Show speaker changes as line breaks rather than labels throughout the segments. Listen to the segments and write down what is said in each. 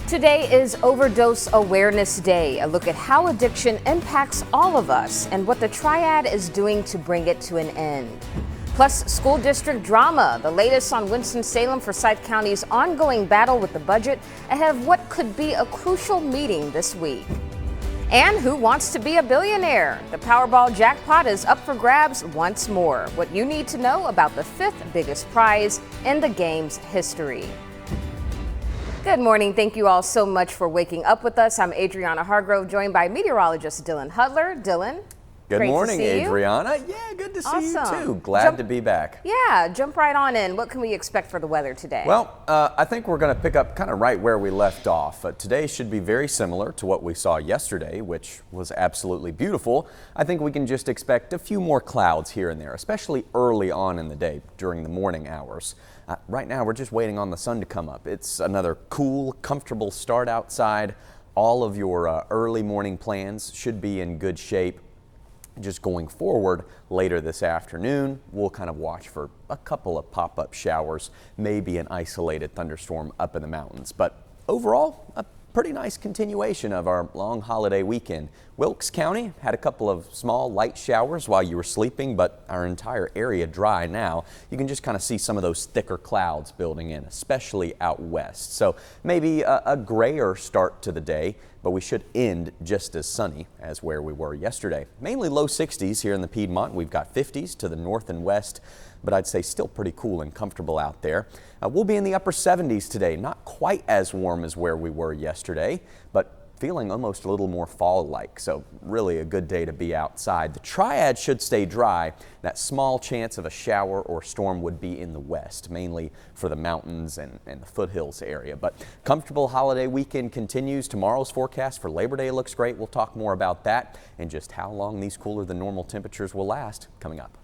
Today is Overdose Awareness Day, a look at how addiction impacts all of us and what the Triad is doing to bring it to an end. Plus, school district drama, the latest on Winston-Salem Forsyth County's ongoing battle with the budget ahead of what could be a crucial meeting this week. And who wants to be a billionaire? The Powerball jackpot is up for grabs once more. What you need to know about the fifth biggest prize in the game's history. Good morning. Thank you all so much for waking up with us. I'm Adrianna Hargrove, joined by meteorologist Dylan Hudler. Dylan.
Good morning, Adrianna.
Yeah,
good to see you too. Glad to be back.
Yeah, jump right on in. What can we expect for the weather today?
Well, I think we're going to pick up kind of right where we left off. Today should be very similar to what we saw yesterday, which was absolutely beautiful. I think we can just expect a few more clouds here and there, especially early on in the day during the morning hours. Right now, we're just waiting on the sun to come up. It's another cool, comfortable start outside. All of your early morning plans should be in good shape. Just going forward later this afternoon, we'll kind of watch for a couple of pop-up showers, maybe an isolated thunderstorm up in the mountains. But overall, a pretty nice continuation of our long holiday weekend. Wilkes County had a couple of small light showers while you were sleeping, but our entire area dry now. You can just kind of see some of those thicker clouds building in, especially out west. So maybe a grayer start to the day, but we should end just as sunny as where we were yesterday. Mainly low 60s here in the Piedmont. We've got 50s to the north and west, but I'd say still pretty cool and comfortable out there. We'll be in the upper 70s today, not quite as warm as where we were yesterday, but feeling almost a little more fall-like, so really a good day to be outside. The Triad should stay dry. That small chance of a shower or storm would be in the west, mainly for the mountains and the foothills area. But comfortable holiday weekend continues. Tomorrow's forecast for Labor Day looks great. We'll talk more about that and just how long these cooler than normal temperatures will last coming up.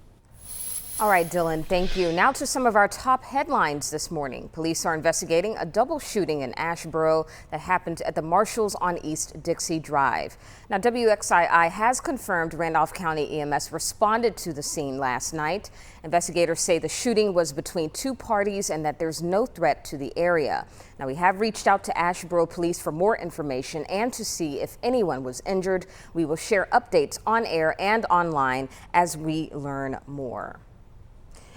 All right, Dylan, thank you. Now to some of our top headlines this morning. Police are investigating a double shooting in Asheboro that happened at the Marshalls on East Dixie Drive. Now, WXII has confirmed Randolph County EMS responded to the scene last night. Investigators say the shooting was between two parties and that there's no threat to the area. Now, we have reached out to Asheboro Police for more information and to see if anyone was injured. We will share updates on air and online as we learn more.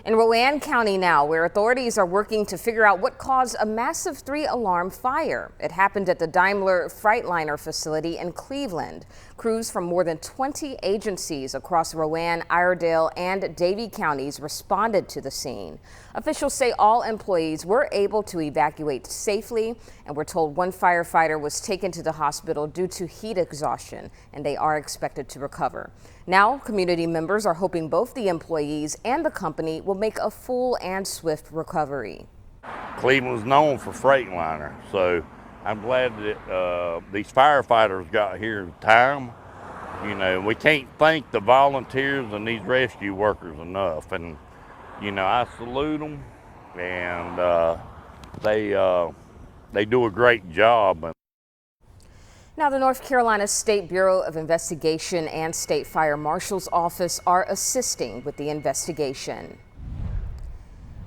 In Rowan County now, where authorities are working to figure out what caused a massive 3-alarm fire. It happened at the Daimler Freightliner facility in Cleveland. Crews from more than 20 agencies across Rowan, Iredell, and Davie counties responded to the scene. Officials say all employees were able to evacuate safely, and we're told one firefighter was taken to the hospital due to heat exhaustion, and they are expected to recover. Now, community members are hoping both the employees and the company will make a full and swift recovery.
Cleveland's known for Freightliner, so I'm glad that these firefighters got here in time. You know, we can't thank the volunteers and these rescue workers enough. And, you know, I salute them, and they do a great job.
Now, the North Carolina State Bureau of Investigation and State Fire Marshal's Office are assisting with the investigation.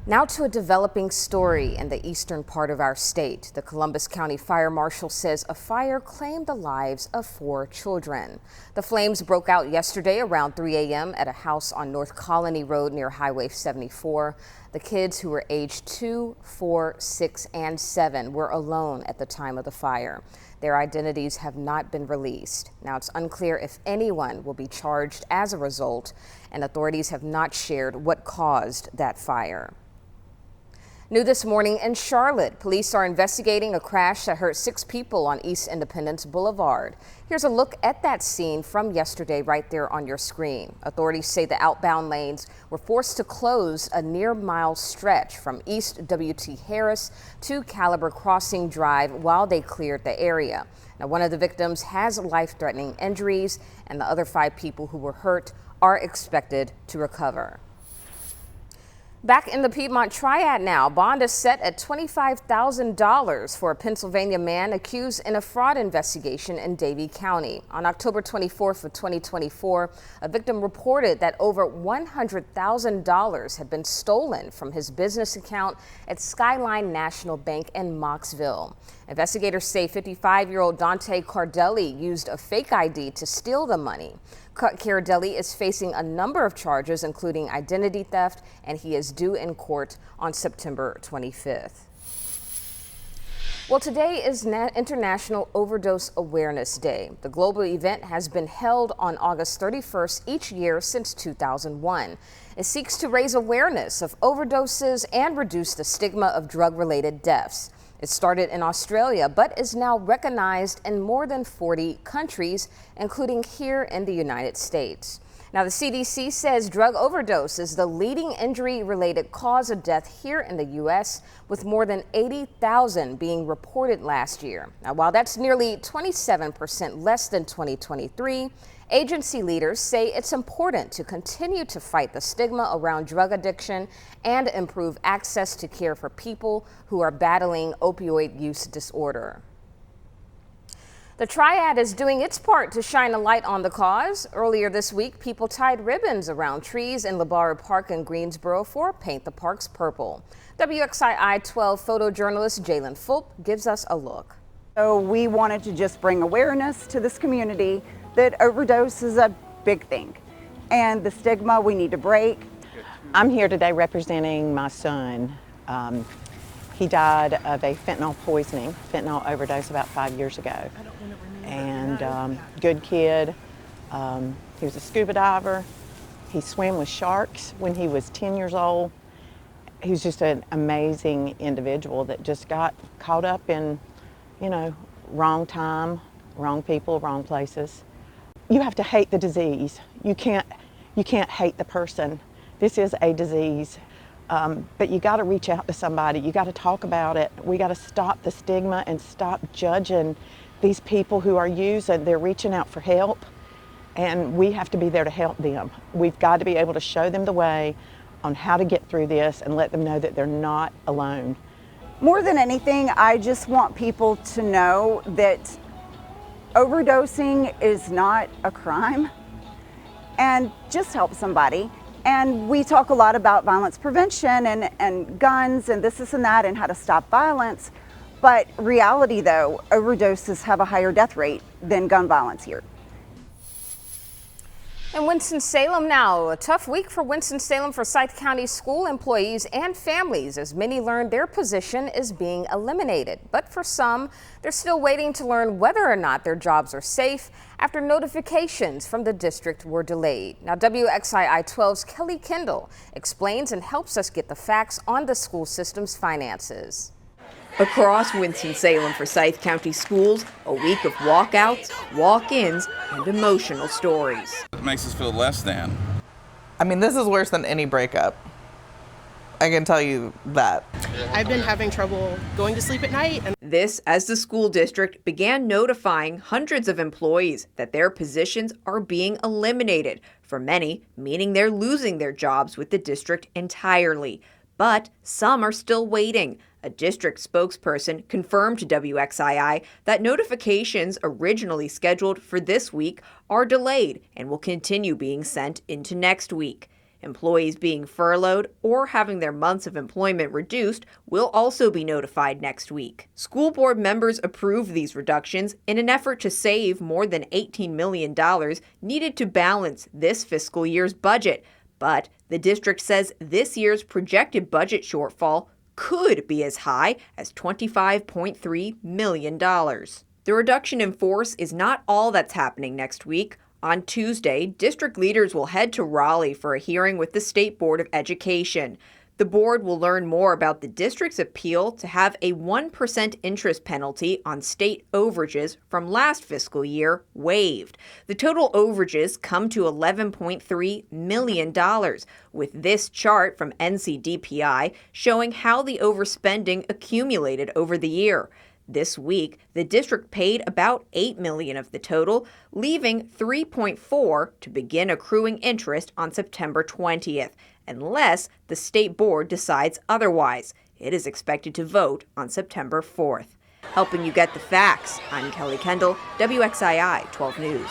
Now to a developing story in the eastern part of our state. The Columbus County Fire Marshal says a fire claimed the lives of 4 children. The flames broke out yesterday around 3 a.m. at a house on North Colony Road near Highway 74. The kids, who were aged 2, 4, 6, and 7, were alone at the time of the fire. Their identities have not been released. Now, it's unclear if anyone will be charged as a result, and authorities have not shared what caused that fire. New this morning in Charlotte, police are investigating a crash that hurt 6 people on East Independence Boulevard. Here's a look at that scene from yesterday right there on your screen. Authorities say the outbound lanes were forced to close a near-mile stretch from East W.T. Harris to Caliber Crossing Drive while they cleared the area. Now, one of the victims has life-threatening injuries, and the other 5 people who were hurt are expected to recover. Back in the Piedmont Triad now, bond is set at $25,000 for a Pennsylvania man accused in a fraud investigation in Davie County. On October 24th of 2024, a victim reported that over $100,000 had been stolen from his business account at Skyline National Bank in Mocksville. Investigators say 55-year-old Dante Cardelli used a fake ID to steal the money. Cardelli is facing a number of charges, including identity theft, and he is due in court on September 25th. Well, today is International Overdose Awareness Day. The global event has been held on August 31st each year since 2001. It seeks to raise awareness of overdoses and reduce the stigma of drug-related deaths. It started in Australia, but is now recognized in more than 40 countries, including here in the United States. Now, the CDC says drug overdose is the leading injury-related cause of death here in the U.S., with more than 80,000 being reported last year. Now, while that's nearly 27% less than 2023, agency leaders say it's important to continue to fight the stigma around drug addiction and improve access to care for people who are battling opioid use disorder. The Triad is doing its part to shine a light on the cause. Earlier this week, people tied ribbons around trees in LeBarra Park in Greensboro for Paint the Parks Purple. WXII 12 photojournalist Jalen Fulp gives us a look.
So we wanted to just bring awareness to this community that overdose is a big thing, and the stigma we need to break.
I'm here today representing my son. He died of a fentanyl overdose about 5 years ago. And good kid. He was a scuba diver. He swam with sharks when he was 10 years old. He was just an amazing individual that just got caught up in, wrong time, wrong people, wrong places. You have to hate the disease. You can't hate the person. This is a disease. But you got to reach out to somebody. You got to talk about it. We got to stop the stigma and stop judging these people who are using. They're reaching out for help, and we have to be there to help them. We've got to be able to show them the way on how to get through this and let them know that they're not alone.
More than anything, I just want people to know that overdosing is not a crime, and just help somebody. And we talk a lot about violence prevention and guns and this and that and how to stop violence. But reality though, overdoses have a higher death rate than gun violence here.
In Winston-Salem now, a tough week for Winston-Salem Forsyth County school employees and families as many learn their position is being eliminated. But for some, they're still waiting to learn whether or not their jobs are safe after notifications from the district were delayed. Now, WXII 12's Kelly Kendall explains and helps us get the facts on the school system's finances.
Across Winston-Salem Forsyth County schools, a week of walkouts, walk-ins, and emotional stories.
It makes us feel less than.
I mean, this is worse than any breakup. I can tell you that.
I've been having trouble going to sleep at night.
This as the school district began notifying hundreds of employees that their positions are being eliminated. For many, meaning they're losing their jobs with the district entirely. But some are still waiting. A district spokesperson confirmed to WXII that notifications originally scheduled for this week are delayed and will continue being sent into next week. Employees being furloughed or having their months of employment reduced will also be notified next week. School board members approved these reductions in an effort to save more than $18 million needed to balance this fiscal year's budget. But the district says this year's projected budget shortfall could be as high as $25.3 million. The reduction in force is not all that's happening next week. On Tuesday, district leaders will head to Raleigh for a hearing with the State Board of Education. The board will learn more about the district's appeal to have a 1% interest penalty on state overages from last fiscal year waived. The total overages come to $11.3 million, with this chart from NCDPI showing how the overspending accumulated over the year. This week, the district paid about $8 million of the total, leaving $3.4 to begin accruing interest on September 20th. unless the state board decides otherwise. It is expected to vote on September 4th. Helping you get the facts, I'm Kelly Kendall, WXII 12 News.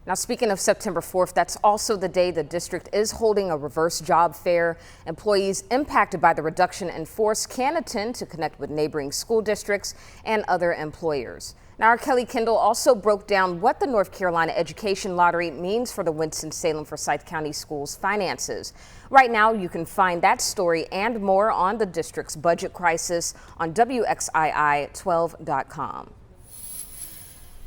Now, speaking of September 4th, that's also the day the district is holding a reverse job fair. Employees impacted by the reduction in force can attend to connect with neighboring school districts and other employers. Now, our Kelly Kendall also broke down what the North Carolina Education Lottery means for the Winston-Salem-Forsyth County Schools' finances. Right now, you can find that story and more on the district's budget crisis on WXII12.com.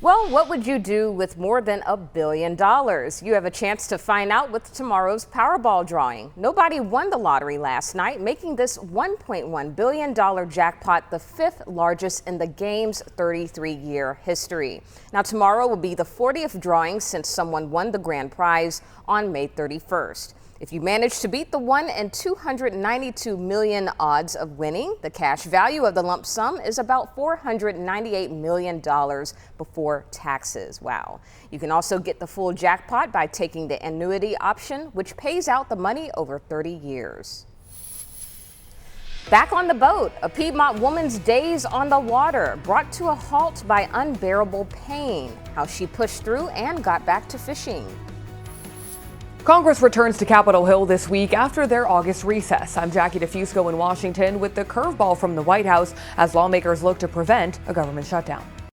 Well, what would you do with more than $1 billion? You have a chance to find out with tomorrow's Powerball drawing. Nobody won the lottery last night, making this $1.1 billion jackpot the fifth largest in the game's 33-year history. Now, tomorrow will be the 40th drawing since someone won the grand prize on May 31st. If you manage to beat the 1 in 292 million odds of winning, the cash value of the lump sum is about $498 million before taxes. Wow. You can also get the full jackpot by taking the annuity option, which pays out the money over 30 years. Back on the boat, a Piedmont woman's days on the water brought to a halt by unbearable pain. How she pushed through and got back to fishing.
Congress returns to Capitol Hill this week after their August recess. I'm Jackie DeFusco in Washington with the curveball from the White House as lawmakers look to prevent a government shutdown.